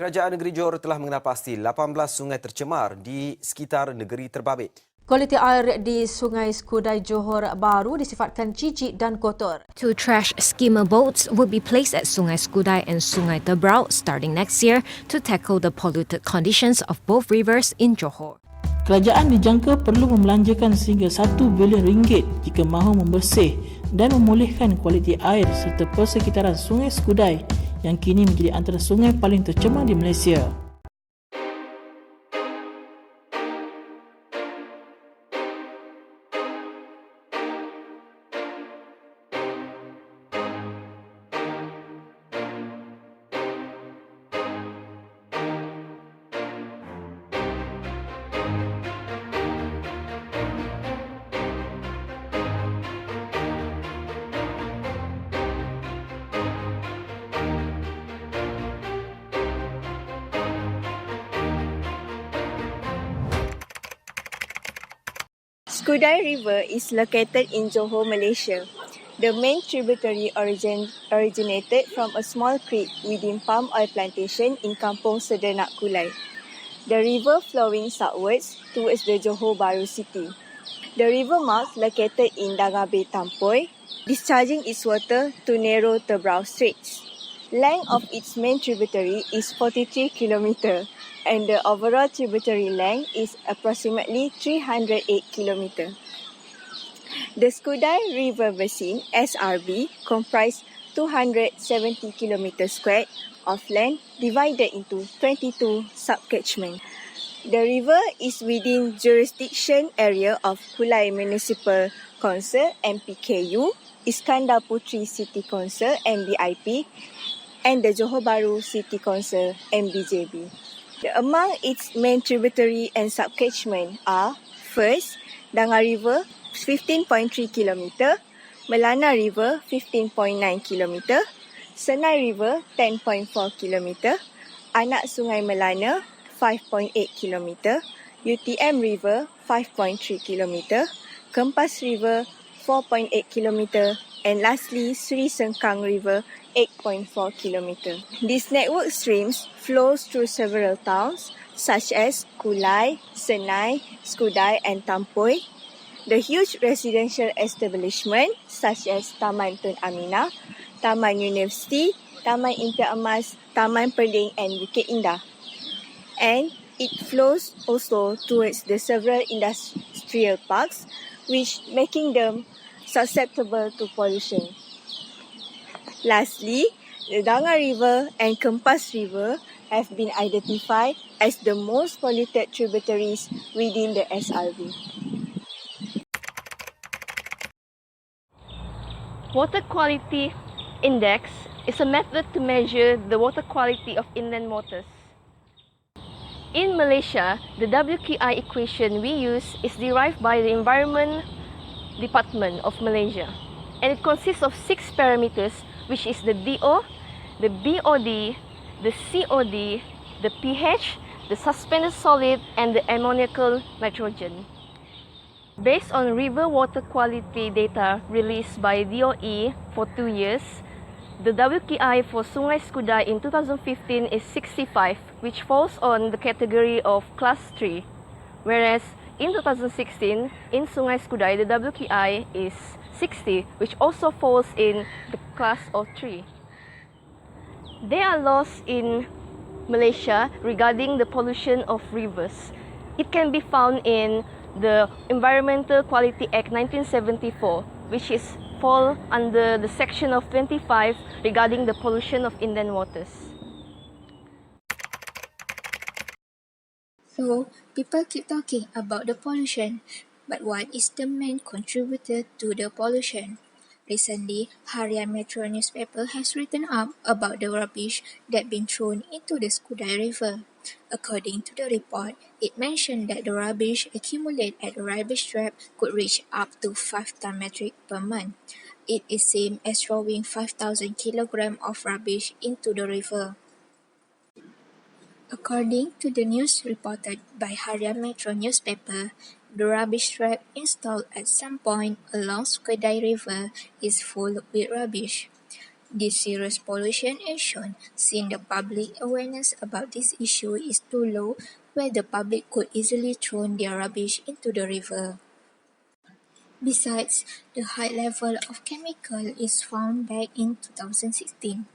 Kerajaan Negeri Johor telah mengenal pasti 18 sungai tercemar di sekitar negeri terbabit. Kualiti air di Sungai Skudai Johor baru disifatkan jijik dan kotor. 2 trash skimmer boats will be placed at Sungai Skudai and Sungai Tebrau starting next year to tackle the polluted conditions of both rivers in Johor. Kerajaan dijangka perlu membelanjakan sehingga RM1 bilion jika mahu membersih dan memulihkan kualiti air serta persekitaran Sungai Skudai yang kini menjadi antara sungai paling tercemar di Malaysia. Skudai River is located in Johor, Malaysia. The main tributary originated from a small creek within palm oil plantation in Kampung Sedernak Kulai. The river flowing southwards towards the Johor Bahru city. The river mouth located in Dangar Bay Tampoi, discharging its water to narrow Tebrau Straits. Length of its main tributary is 43 km and the overall tributary length is approximately 308 km. The Skudai River Basin (SRB) comprises 270 km squared of land divided into 22 subcatchments. The river is within jurisdiction area of Kulai Municipal Council (MPKU), Iskandar Puteri City Council (MBIP), and the Johor Bahru City Council (MBJB). Among its main tributary and subcatchment are: first, Dangar River 15.3 km, Melana River 15.9 km, Senai River 10.4 km, Anak Sungai Melana 5.8 km, UTM River 5.3 km, Kempas River 4.8 km, and lastly Sri Sengkang River 8.4 km. This network streams flows through several towns such as Kulai, Senai, Skudai and Tampoi. The huge residential establishment such as Taman Tun Aminah, Taman University, Taman Impian Emas, Taman Perling and Bukit Indah. And it flows also towards the several industrial parks, which making them susceptible to pollution. Lastly, the Dangar River and Kempas River have been identified as the most polluted tributaries within the SRB. Water Quality Index is a method to measure the water quality of inland waters. In Malaysia, the WQI equation we use is derived by the Environment Department of Malaysia, and it consists of 6 parameters, which is the DO, the BOD, the COD, the pH, the suspended solid, and the ammoniacal nitrogen. Based on river water quality data released by DOE for 2 years, the WQI for Sungai Skudai in 2015 is 65, which falls on the category of Class 3, whereas in 2016, in Sungai Skudai, the WQI is 60, which also falls in the class of 3. There are laws in Malaysia regarding the pollution of rivers. It can be found in the Environmental Quality Act 1974, which is fall under the section of 25 regarding the pollution of inland waters. So, people keep talking about the pollution, but what is the main contributor to the pollution? Recently, Harian Metro newspaper has written up about the rubbish that been thrown into the Skudai River. According to the report, it mentioned that the rubbish accumulated at the rubbish trap could reach up to 5 ton metric per month. It is same as throwing 5,000 kilograms of rubbish into the river. According to the news reported by Harian Metro newspaper, the rubbish trap installed at some point along Skudai River is full with rubbish. This serious pollution is shown since the public awareness about this issue is too low, where the public could easily throw their rubbish into the river. Besides, the high level of chemical is found back in 2016.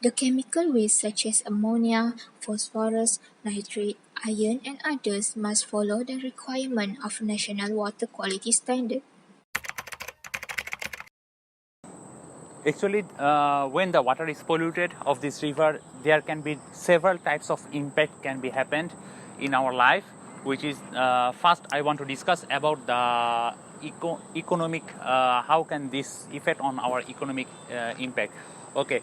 The chemical waste such as ammonia, phosphorus, nitrate, iron and others must follow the requirement of national water quality standard. Actually, when the water is polluted of this river, there can be several types of impact can be happened in our life, which is first I want to discuss about the economic, how can this affect on our economic impact. Okay,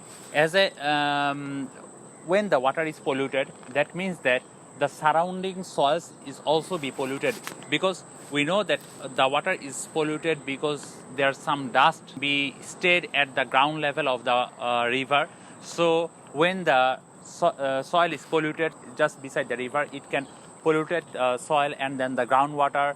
when the water is polluted, that means that the surrounding soils is also be polluted, because we know that the water is polluted because there's some dust be stayed at the ground level of the river. So when the soil is polluted just beside the river, it can pollute soil and then the groundwater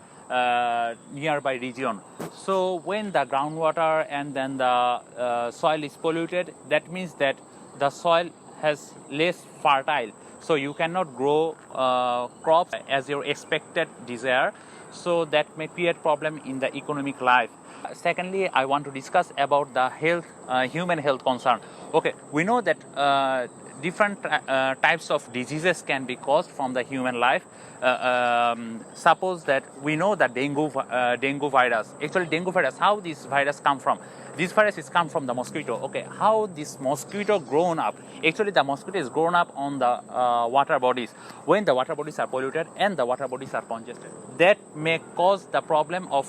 nearby region. So when the groundwater and then the soil is polluted, that means that the soil has less fertile. So you cannot grow crops as your expected desire. So that may create problem in the economic life. Secondly, I want to discuss about the health, human health concern. Okay, we know that different types of diseases can be caused from the human life. Suppose that we know that dengue virus. Actually, dengue virus, how this virus come from? This virus is come from the mosquito. Okay, how this mosquito grown up? Actually, the mosquito is grown up on the water bodies. When the water bodies are polluted and the water bodies are congested, that may cause the problem of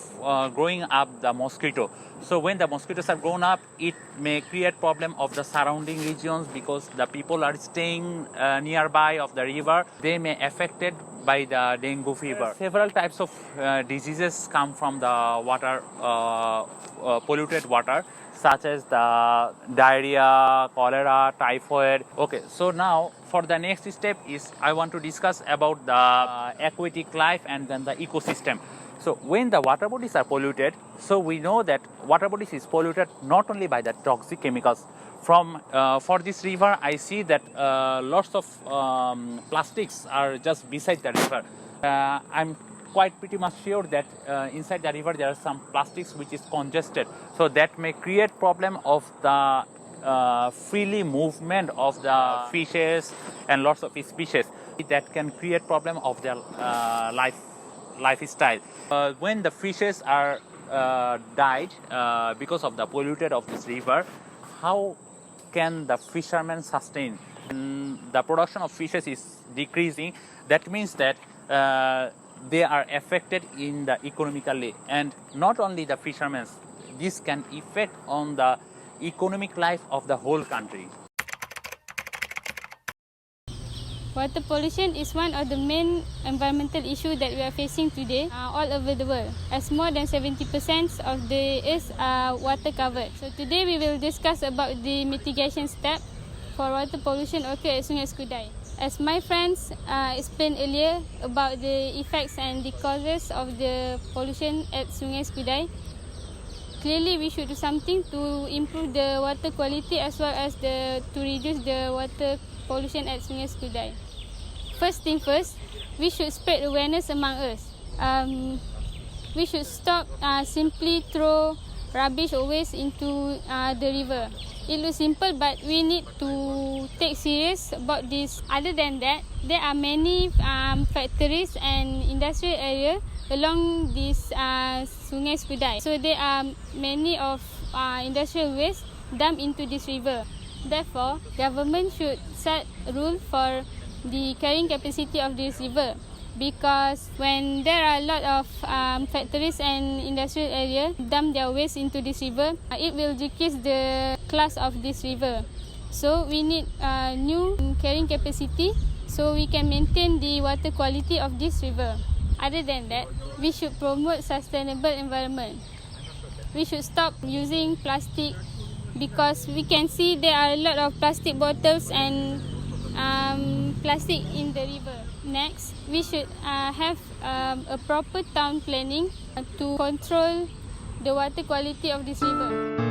growing up the mosquito. So when the mosquitoes are grown up, it may create problem of the surrounding regions, because the people are staying nearby of the river. They may affected by the dengue fever. Several types of diseases come from the water, polluted water, such as the diarrhea, cholera, typhoid. Okay, so now for the next step is I want to discuss about the aquatic life and then the ecosystem. So when the water bodies are polluted, so we know that water bodies is polluted not only by the toxic chemicals. From for this river, I see that lots of plastics are just beside the river. I'm quite pretty much sure that inside the river there are some plastics which is congested. So that may create problem of the freely movement of the fishes and lots of species. That can create problem of their lifestyle. When the fishes are died because of the polluted of this river, how can the fishermen sustain? And the production of fishes is decreasing. That means that they are affected in the economically, and not only the fishermen. This can affect on the economic life of the whole country. Water pollution is one of the main environmental issues that we are facing today all over the world, as more than 70% of the earth are water covered. So today we will discuss about the mitigation step for water pollution occur at Sungai Skudai. As my friends explained earlier about the effects and the causes of the pollution at Sungai Skudai, clearly we should do something to improve the water quality as well as to reduce the water pollution at Sungai Skudai. First thing first, we should spread awareness among us. We should stop simply throw rubbish or waste into the river. It looks simple, but we need to take serious about this. Other than that, there are many factories and industrial areas along this Sungai Skudai. So there are many of industrial waste dumped into this river. Therefore, government should set a rule for the carrying capacity of this river, because when there are a lot of factories and industrial areas dump their waste into this river, it will decrease the class of this river. So we need new carrying capacity so we can maintain the water quality of this river. Other than that, we should promote sustainable environment. We should stop using plastic, because we can see there are a lot of plastic bottles and plastic in the river. Next, we should have a proper town planning to control the water quality of this river.